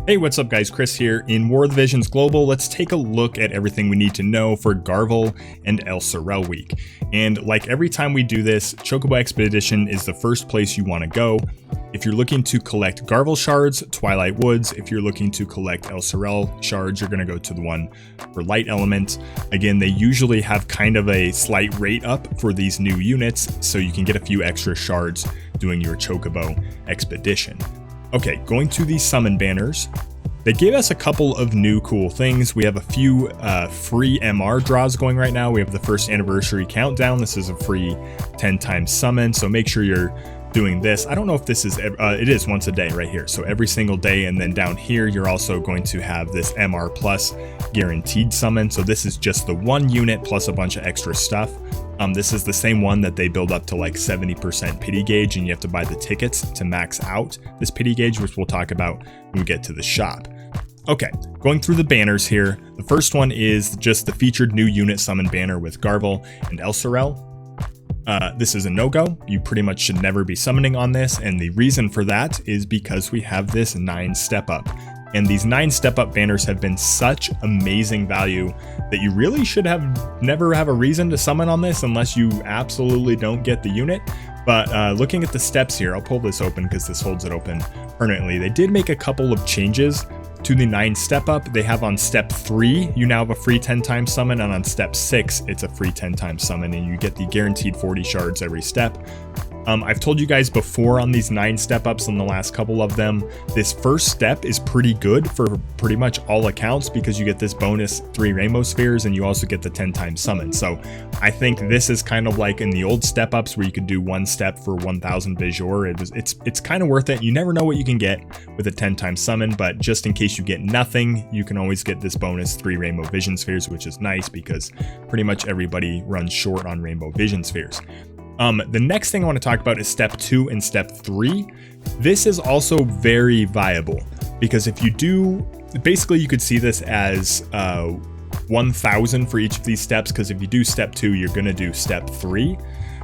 Hey, what's up guys, Chris here. In War of the Visions Global, let's take a look at everything we need to know for Garvall and Elsirelle week. And like every time we do this, Chocobo Expedition is the first place you want to go. If you're looking to collect Garvall shards, Twilight Woods. If you're looking to collect Elsirelle shards, you're going to go to the one for Light Element. Again, they usually have kind of a slight rate up for these new units, so you can get a few extra shards doing your Chocobo Expedition. Okay, going to the summon banners, they gave us a couple of new cool things. We have a few free MR draws going right now. We have the first anniversary countdown. This is a free 10 times summon, so make sure you're doing this. I don't know if this is, it is once a day right here. So every single day, and then down here, you're also going to have this MR plus guaranteed summon. So this is just the one unit plus a bunch of extra stuff. This is the same one that they build up to like 70% pity gauge, and you have to buy the tickets to max out this pity gauge, which we'll talk about when we get to the shop. Okay, going through the banners here. The first one is just the featured new unit summon banner with Garvall and Elsirelle. This is a no-go. You pretty much should never be summoning on this, and the reason for that is because we have this 9 step up. And these 9 step up banners have been such amazing value that you really should never have a reason to summon on this unless you absolutely don't get the unit. But looking at the steps here, I'll pull this open because this holds it open permanently. They did make a couple of changes to the 9 step up. They have on step 3, you now have a free 10 times summon, and on step 6, it's a free 10 times summon, and you get the guaranteed 40 shards every step. I've told you guys before on these 9 step ups on the last couple of them, this first step is pretty good for pretty much all accounts because you get this bonus 3 rainbow spheres and you also get the 10 times summon. So I think this is kind of like in the old step ups where you could do 1 step for 1000 Visual. It's kind of worth it. You never know what you can get with a 10 times summon, but just in case you get nothing, you can always get this bonus 3 rainbow vision spheres, which is nice because pretty much everybody runs short on rainbow vision spheres. The next thing I want to talk about is step 2 and step 3. This is also very viable because if you do, basically you could see this as 1000 for each of these steps, because if you do step 2, you're going to do step 3.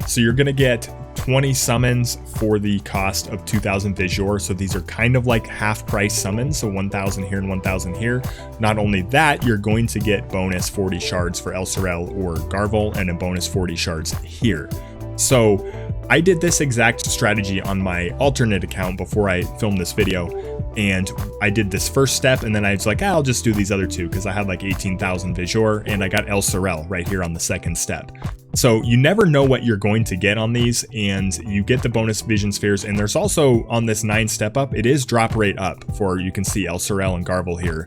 So you're going to get 20 summons for the cost of 2000 Visual. So these are kind of like half price summons. So 1000 here and 1000 here. Not only that, you're going to get bonus 40 shards for Elsirelle or Garvall and a bonus 40 shards here. So I did this exact strategy on my alternate account before I filmed this video, and I did this first step, and then I was like, I'll just do these other 2 because I had like 18,000 Visual, and I got Elsirelle right here on the second step. So you never know what you're going to get on these, and you get the bonus vision spheres. And there's also on this 9 step up, it is drop rate up for, you can see Elsirelle and Garvall here.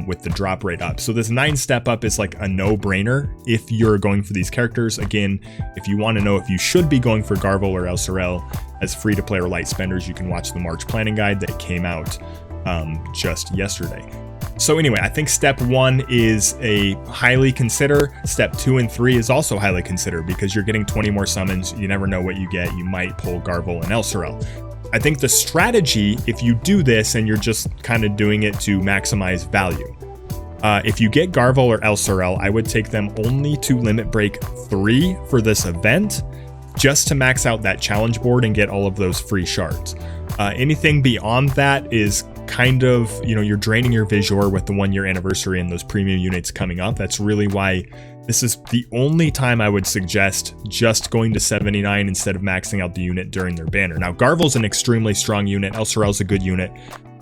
With the drop rate up. So this 9 step up is like a no-brainer if you're going for these characters. Again, if you want to know if you should be going for Garvall or Elsirelle as free-to-play or light spenders, you can watch the March planning guide that came out just yesterday. So anyway, I think step 1 is a highly consider. Step 2 and 3 is also highly consider because you're getting 20 more summons. You never know what you get. You might pull Garvall and Elsirelle. I think the strategy, if you do this and you're just kind of doing it to maximize value, if you get Garvall or Elsirelle, I would take them only to limit break 3 for this event, just to max out that challenge board and get all of those free shards. Anything beyond that is kind of, you're draining your Visual with the 1-year anniversary and those premium units coming up. That's really why this is the only time I would suggest just going to 79 instead of maxing out the unit during their banner. Now, Garvall's an extremely strong unit. Elsirelle's a good unit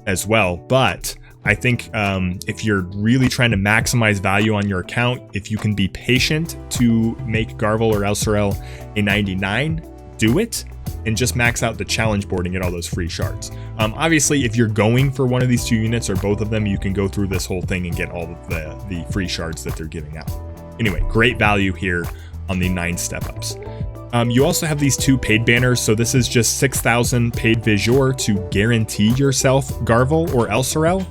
as well, but I think if you're really trying to maximize value on your account, if you can be patient to make Garvall or Elsirelle a 99, do it. And just max out the challenge board and get all those free shards. Obviously, if you're going for one of these 2 units or both of them, you can go through this whole thing and get all of the free shards that they're giving out. Anyway, great value here on the 9 step ups. You also have these 2 paid banners. So this is just 6,000 paid Visual to guarantee yourself Garvall or Elsirelle.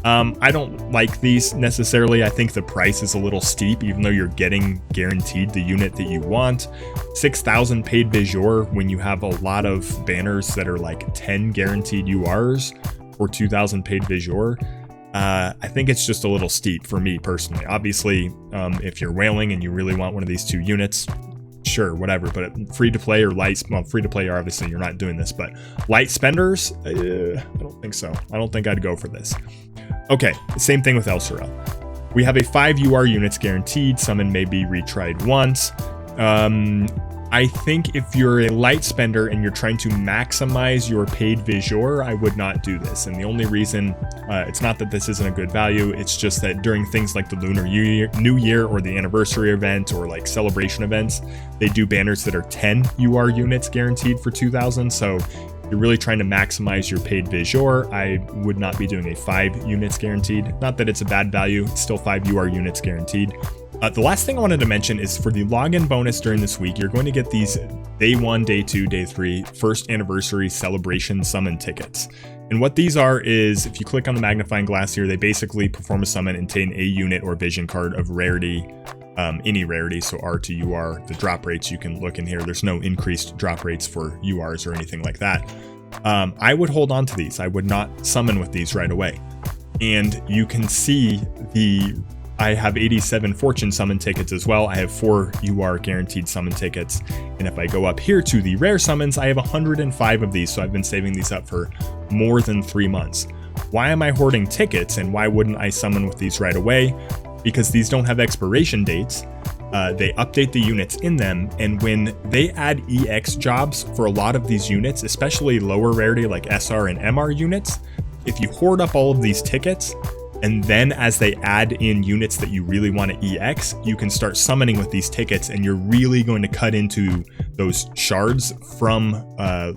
I don't like these necessarily. I think the price is a little steep, even though you're getting guaranteed the unit that you want. 6,000 paid Visual when you have a lot of banners that are like 10 guaranteed URs or 2,000 paid Visual. I think it's just a little steep for me personally. Obviously, if you're whaling and you really want one of these 2 units, sure, whatever, but free to play or light, well, free to play, obviously you're not doing this, but light spenders, I don't think so. I don't think I'd go for this. Okay, same thing with Elsirelle. We have a 5 UR units guaranteed. Summon may be retried once. I think if you're a light spender and you're trying to maximize your paid Visuor, I would not do this. And the only reason, it's not that this isn't a good value, it's just that during things like the Lunar New Year or the anniversary event or like celebration events, they do banners that are 10 UR units guaranteed for 2,000. So if you're really trying to maximize your paid Visuor, I would not be doing a 5 units guaranteed. Not that it's a bad value, it's still 5 UR units guaranteed. The last thing I wanted to mention is for the login bonus during this week, you're going to get these day 1, day 2, day 3, first anniversary celebration summon tickets. And what these are is, if you click on the magnifying glass here, they basically perform a summon and obtain a unit or vision card of rarity, any rarity, so R to UR. The drop rates, you can look in here. There's no increased drop rates for URs or anything like that. I would hold on to these. I would not summon with these right away. And you can see I have 87 fortune summon tickets as well. I have 4 UR guaranteed summon tickets. And if I go up here to the rare summons, I have 105 of these. So I've been saving these up for more than 3 months. Why am I hoarding tickets and why wouldn't I summon with these right away? Because these don't have expiration dates. They update the units in them. And when they add EX jobs for a lot of these units, especially lower rarity like SR and MR units, if you hoard up all of these tickets, and then as they add in units that you really want to EX, you can start summoning with these tickets and you're really going to cut into those shards from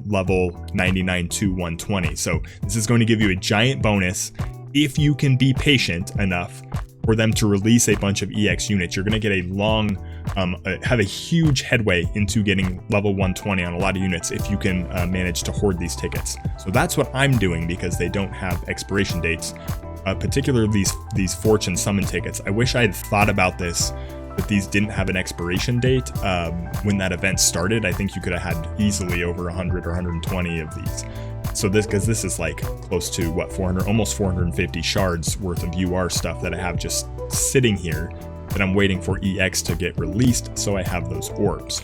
level 99 to 120. So this is going to give you a giant bonus if you can be patient enough for them to release a bunch of EX units. You're going to get a long, have a huge headway into getting level 120 on a lot of units if you can manage to hoard these tickets. So that's what I'm doing because they don't have expiration dates. Particularly these fortune summon tickets. I wish I had thought about this, but these didn't have an expiration date when that event started. I think you could have had easily over 100 or 120 of these. So because this is like close to what, 400, almost 450 shards worth of UR stuff that I have just sitting here that I'm waiting for EX to get released, so I have those orbs.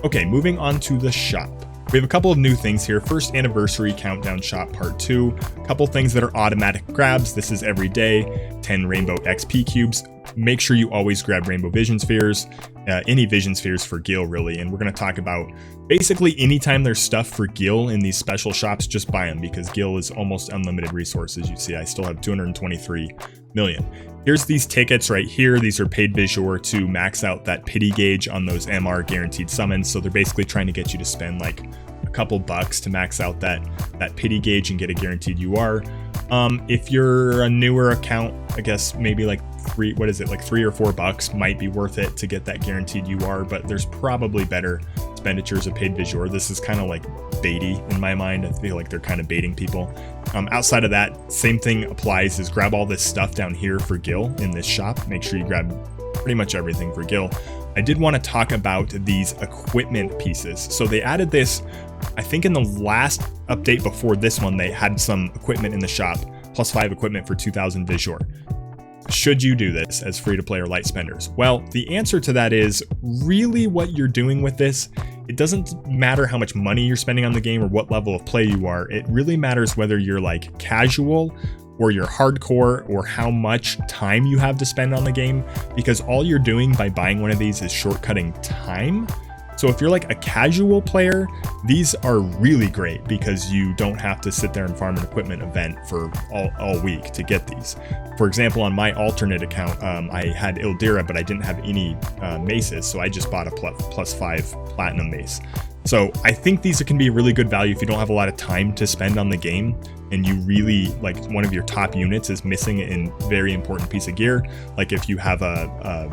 Okay, moving on to the shop. We have a couple of new things here. First anniversary countdown shop part 2. A couple things that are automatic grabs. This is every day. 10 rainbow XP cubes. Make sure you always grab rainbow vision spheres. Any vision spheres for Gil really. And we're going to talk about basically anytime there's stuff for Gil in these special shops, just buy them because Gil is almost unlimited resources. You see, I still have 223 million. Here's these tickets right here. These are paid Visuor to max out that pity gauge on those MR guaranteed summons. So they're basically trying to get you to spend like a couple bucks to max out that pity gauge and get a guaranteed UR. If you're a newer account, I guess maybe like $3 or $4 might be worth it to get that guaranteed UR, but there's probably better expenditures of paid Visuor. This is kind of like baity in my mind. I feel like they're kind of baiting people. Outside of that, same thing applies, is grab all this stuff down here for Gil in this shop. Make sure you grab pretty much everything for Gil. I did want to talk about these equipment pieces. So they added this, I think in the last update before this one, they had some equipment in the shop, +5 equipment for 2,000 Visuor. Should you do this as free-to-play or light spenders? Well, the answer to that is really what you're doing with this. It doesn't matter how much money you're spending on the game or what level of play you are. It really matters whether you're like casual or you're hardcore or how much time you have to spend on the game, because all you're doing by buying one of these is shortcutting time. So if you're like a casual player, these are really great because you don't have to sit there and farm an equipment event for all week to get these. For example, on my alternate account, I had Ildira, but I didn't have any maces, so I just bought a +5 platinum mace. So I think these can be a really good value if you don't have a lot of time to spend on the game and you really, like, one of your top units is missing a very important piece of gear. Like if you have a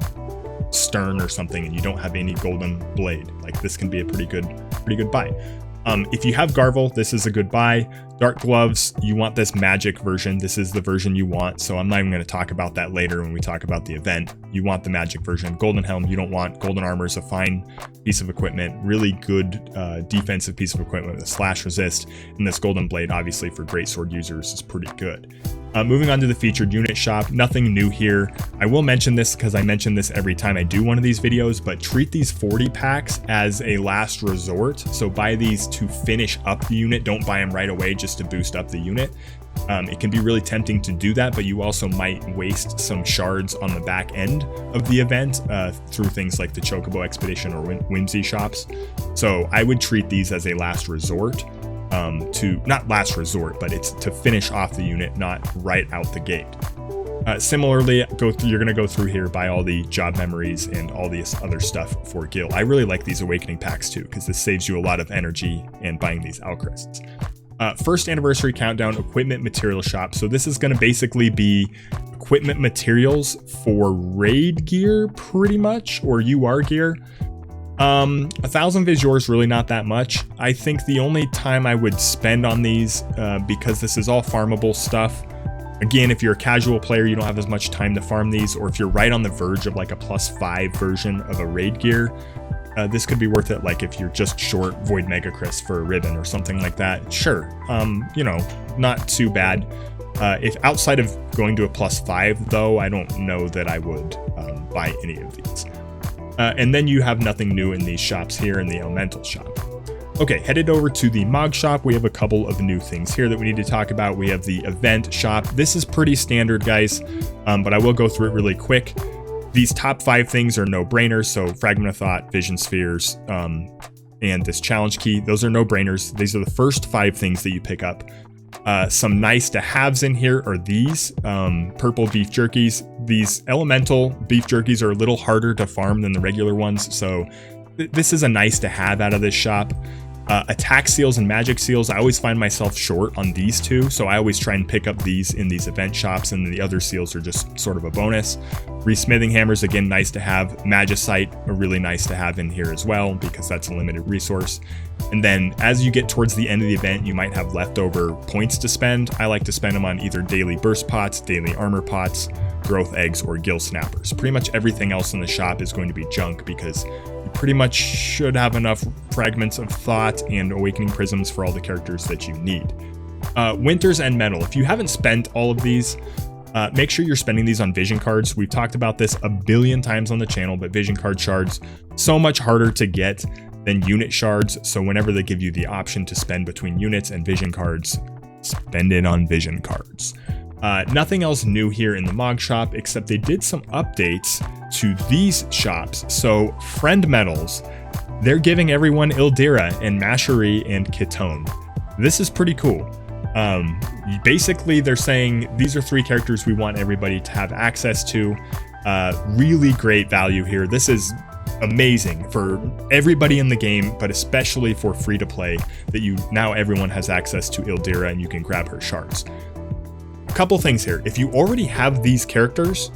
stern or something and you don't have any golden blade, like this can be a pretty good buy. If you have Garvall, this is a good buy. Dark gloves, you want this magic version. This is the version you want, so I'm not even going to talk about that later when we talk about the event. You want the magic version. Golden helm, you don't want. Golden armor is a fine piece of equipment, really good defensive piece of equipment with a slash resist, and this golden blade, obviously for greatsword users, is pretty good. Moving on to the featured unit shop, nothing new here. I will mention this because I mention this every time I do one of these videos, but treat these 40 packs as a last resort. So buy these to finish up the unit. Don't buy them right away just to boost up the unit. It can be really tempting to do that, but you also might waste some shards on the back end of the event through things like the Chocobo Expedition or Whimsy shops. So I would treat these as a last resort. Not last resort, but it's to finish off the unit, not right out the gate. Similarly, you're going to go through here, buy all the job memories and all this other stuff for Gil. I really like these awakening packs too, because this saves you a lot of energy and buying these Alcrests. First anniversary countdown, equipment material shop. So this is going to basically be equipment materials for raid gear, pretty much, or UR gear. 1,000 vis yours, really not that much. I think the only time I would spend on these, because this is all farmable stuff. Again, if you're a casual player, you don't have as much time to farm these, or if you're right on the verge of like a +5 version of a raid gear, this could be worth it. Like if you're just short Void Mega Crisp for a ribbon or something like that, sure. You know, not too bad. If outside of going to a +5 though, I don't know that I would buy any of these. And then you have nothing new in these shops here in the Elemental shop. Okay, headed over to the Mog shop. We have a couple of new things here that we need to talk about. We have the event shop. This is pretty standard, guys, but I will go through it really quick. These top 5 things are no-brainers, so Fragment of Thought, Vision Spheres, and this challenge key. Those are no-brainers. These are the first 5 things that you pick up. Some nice to haves in here are these purple beef jerkies. These elemental beef jerkies are a little harder to farm than the regular ones, so this is a nice to have out of this shop. Attack seals and magic seals, I always find myself short on these two, so I always try and pick up these in these event shops, and the other seals are just sort of a bonus. Resmithing hammers, again, nice to have. Magicite, a really nice to have in here as well, because that's a limited resource. And then as you get towards the end of the event, you might have leftover points to spend. I like to spend them on either daily burst pots, daily armor pots, growth eggs, or gill snappers. Pretty much everything else in the shop is going to be junk, because you pretty much should have enough fragments of thought and awakening prisms for all the characters that you need. Winter's End Metal. If you haven't spent all of these, make sure you're spending these on vision cards. We've talked about this a billion times on the channel, but vision card shards, so much harder to get than unit shards. So whenever they give you the option to spend between units and vision cards, spend it on vision cards. Nothing else new here in the Mog shop, except they did some updates to these shops. So friend medals, they're giving everyone Ildira and Mashery and Ketone. This is pretty cool. Basically they're saying these are 3 characters we want everybody to have access to. Really great value here. This is amazing for everybody in the game, but especially for free to play, that now everyone has access to Ildira and you can grab her shards. A couple things here. If you already have these characters,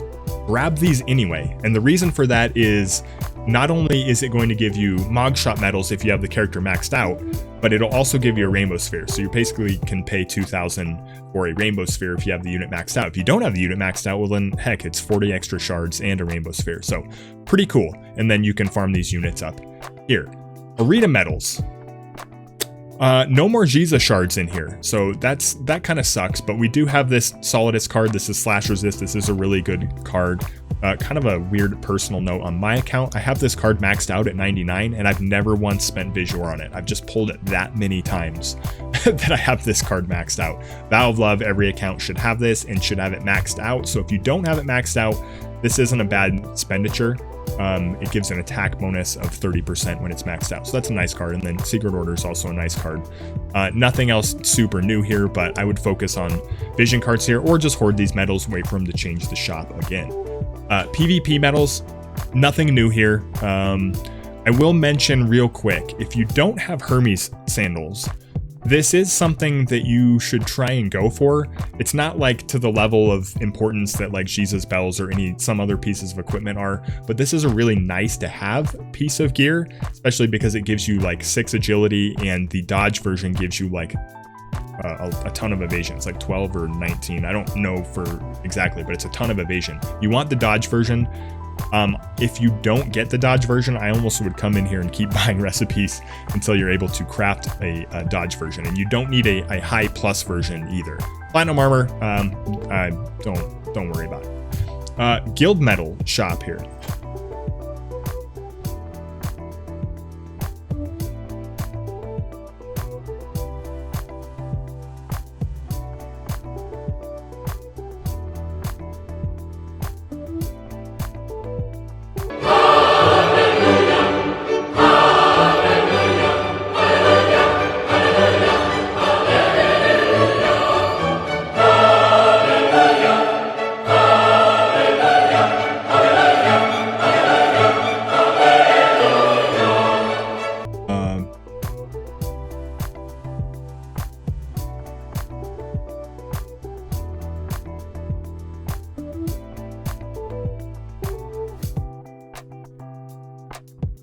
grab these anyway. And the reason for that is not only is it going to give you Mog Shop medals if you have the character maxed out, but it'll also give you a Rainbow Sphere. So you basically can pay 2,000 for a Rainbow Sphere if you have the unit maxed out. If you don't have the unit maxed out, well then heck, it's 40 extra shards and a Rainbow Sphere. So pretty cool. And then you can farm these units up. Here, Arita medals. No more Giza shards in here, so that kind of sucks, but we do have this Solidus card. This is slash resist. This is a really good card. Kind of a weird personal note on my account. I have this card maxed out at 99, and I've never once spent Visual on it. I've just pulled it that many times that I have this card maxed out. Valve Love, every account should have this and should have it maxed out. So if you don't have it maxed out, this isn't a bad expenditure. It gives an attack bonus of 30% when it's maxed out. So that's a nice card. And then Secret Order is also a nice card. Nothing else super new here, but I would focus on vision cards here, or just hoard these medals, wait for them to change the shop again. PvP medals, nothing new here. I will mention real quick, if you don't have Hermes sandals, this is something that you should try and go for. It's not like to the level of importance that like Jesus bells or some other pieces of equipment are, but this is a really nice to have piece of gear, especially because it gives you like 6 agility, and the dodge version gives you like a ton of evasion. It's like 12 or 19. I don't know for exactly, but it's a ton of evasion. You want the dodge version. If you don't get the dodge version, I almost would come in here and keep buying recipes until you're able to craft a dodge version. And you don't need a high plus version either. Platinum armor, don't worry about it. Guild medal shop here.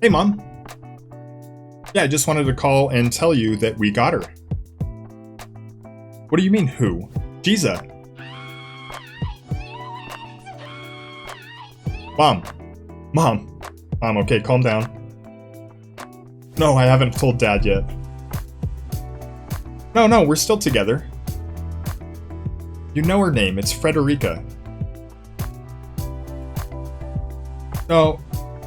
Hey, Mom. Yeah, I just wanted to call and tell you that we got her. What do you mean, who? Giza. Mom, okay, calm down. No, I haven't told Dad yet. No, we're still together. You know her name, it's Frederica. No,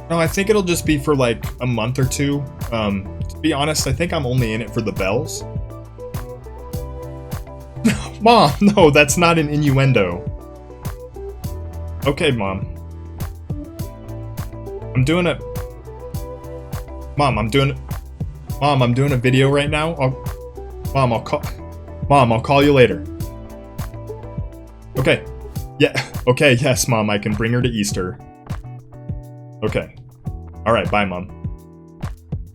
I think it'll just be for like a month or two. To be honest, I think I'm only in it for the bells. Mom, no, that's not an innuendo. Okay, Mom. I'm doing a video right now. I'll call you later. Okay. Yeah. Okay, yes, Mom, I can bring her to Easter. Okay. Alright, bye, Mom.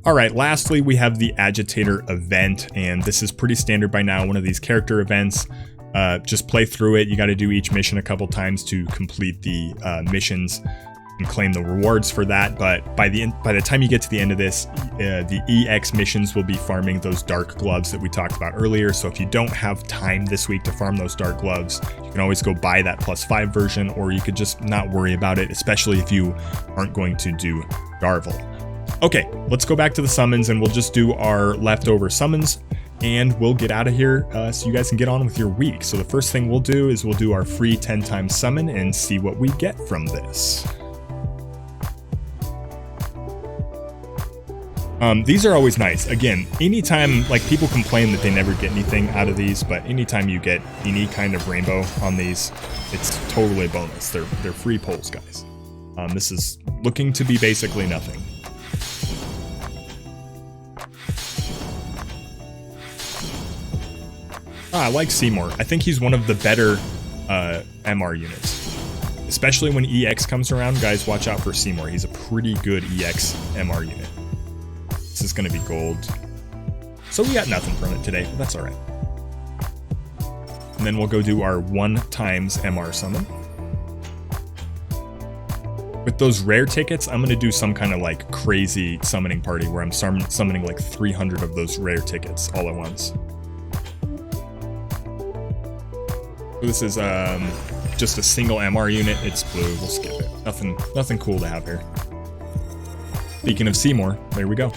Alright, lastly, we have the Agitator event, and this is pretty standard by now, one of these character events. Just play through it. You got to do each mission a couple times to complete the missions and claim the rewards for that, but by the time you get to the end of this, the EX missions will be farming those dark gloves that we talked about earlier. So if you don't have time this week to farm those dark gloves, you can always go buy that +5 version, or you could just not worry about it, especially if you aren't going to do Garvall. Okay, let's go back to the summons and we'll just do our leftover summons and we'll get out of here so you guys can get on with your week. So the first thing we'll do is we'll do our free 10 times summon and see what we get from this. These are always nice. Again, anytime, like, people complain that they never get anything out of these, but anytime you get any kind of rainbow on these, it's totally a bonus. They're free pulls, guys. This is looking to be basically nothing. I like Seymour. I think he's one of the better MR units. Especially when EX comes around, guys, watch out for Seymour. He's a pretty good EX MR unit. This is going to be gold. So we got nothing from it today, but that's alright. And then we'll go do our 1 times MR summon. With those rare tickets, I'm going to do some kind of like crazy summoning party where I'm summoning like 300 of those rare tickets all at once. This is just a single MR unit. It's blue. We'll skip it. Nothing cool to have here. Speaking of Seymour, there we go.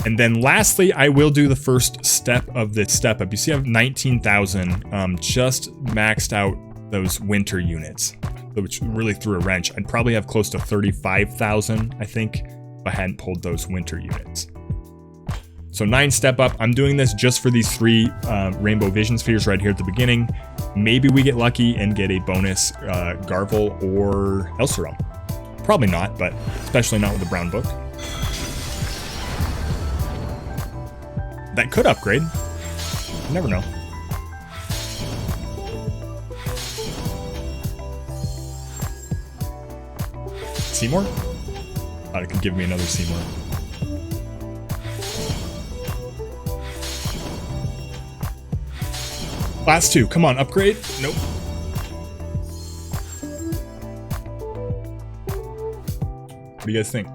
And then lastly, I will do the first step of the step up. You see I have 19,000 just maxed out those winter units, which really threw a wrench. I'd probably have close to 35,000, I think, if I hadn't pulled those winter units. So 9 step up. I'm doing this just for these 3 rainbow vision spheres right here at the beginning. Maybe we get lucky and get a bonus Garvall or Elsirelle. Probably not, but especially not with the brown book. That could upgrade. You never know. Seymour? Thought it could give me another Seymour. Last 2. Come on, upgrade. Nope. What do you guys think?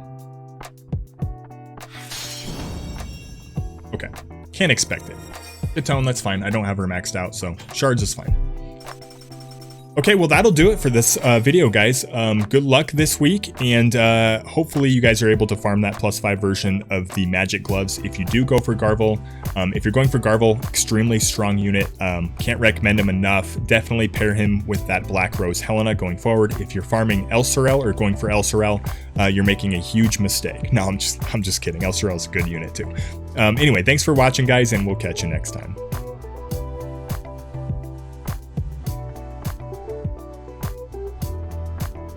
Okay. Can't expect it. Tone, that's fine. I don't have her maxed out, so shards is fine. Okay, well, that'll do it for this video, guys. Good luck this week, and hopefully you guys are able to farm that +5 version of the magic gloves if you do go for Garvall. If you're going for Garvall, extremely strong unit. Can't recommend him enough. Definitely pair him with that Black Rose Helena going forward. If you're farming Elsirelle or going for Elsirelle, you're making a huge mistake. No, I'm just kidding. Elsirelle's a good unit too. Anyway, thanks for watching, guys, and we'll catch you next time.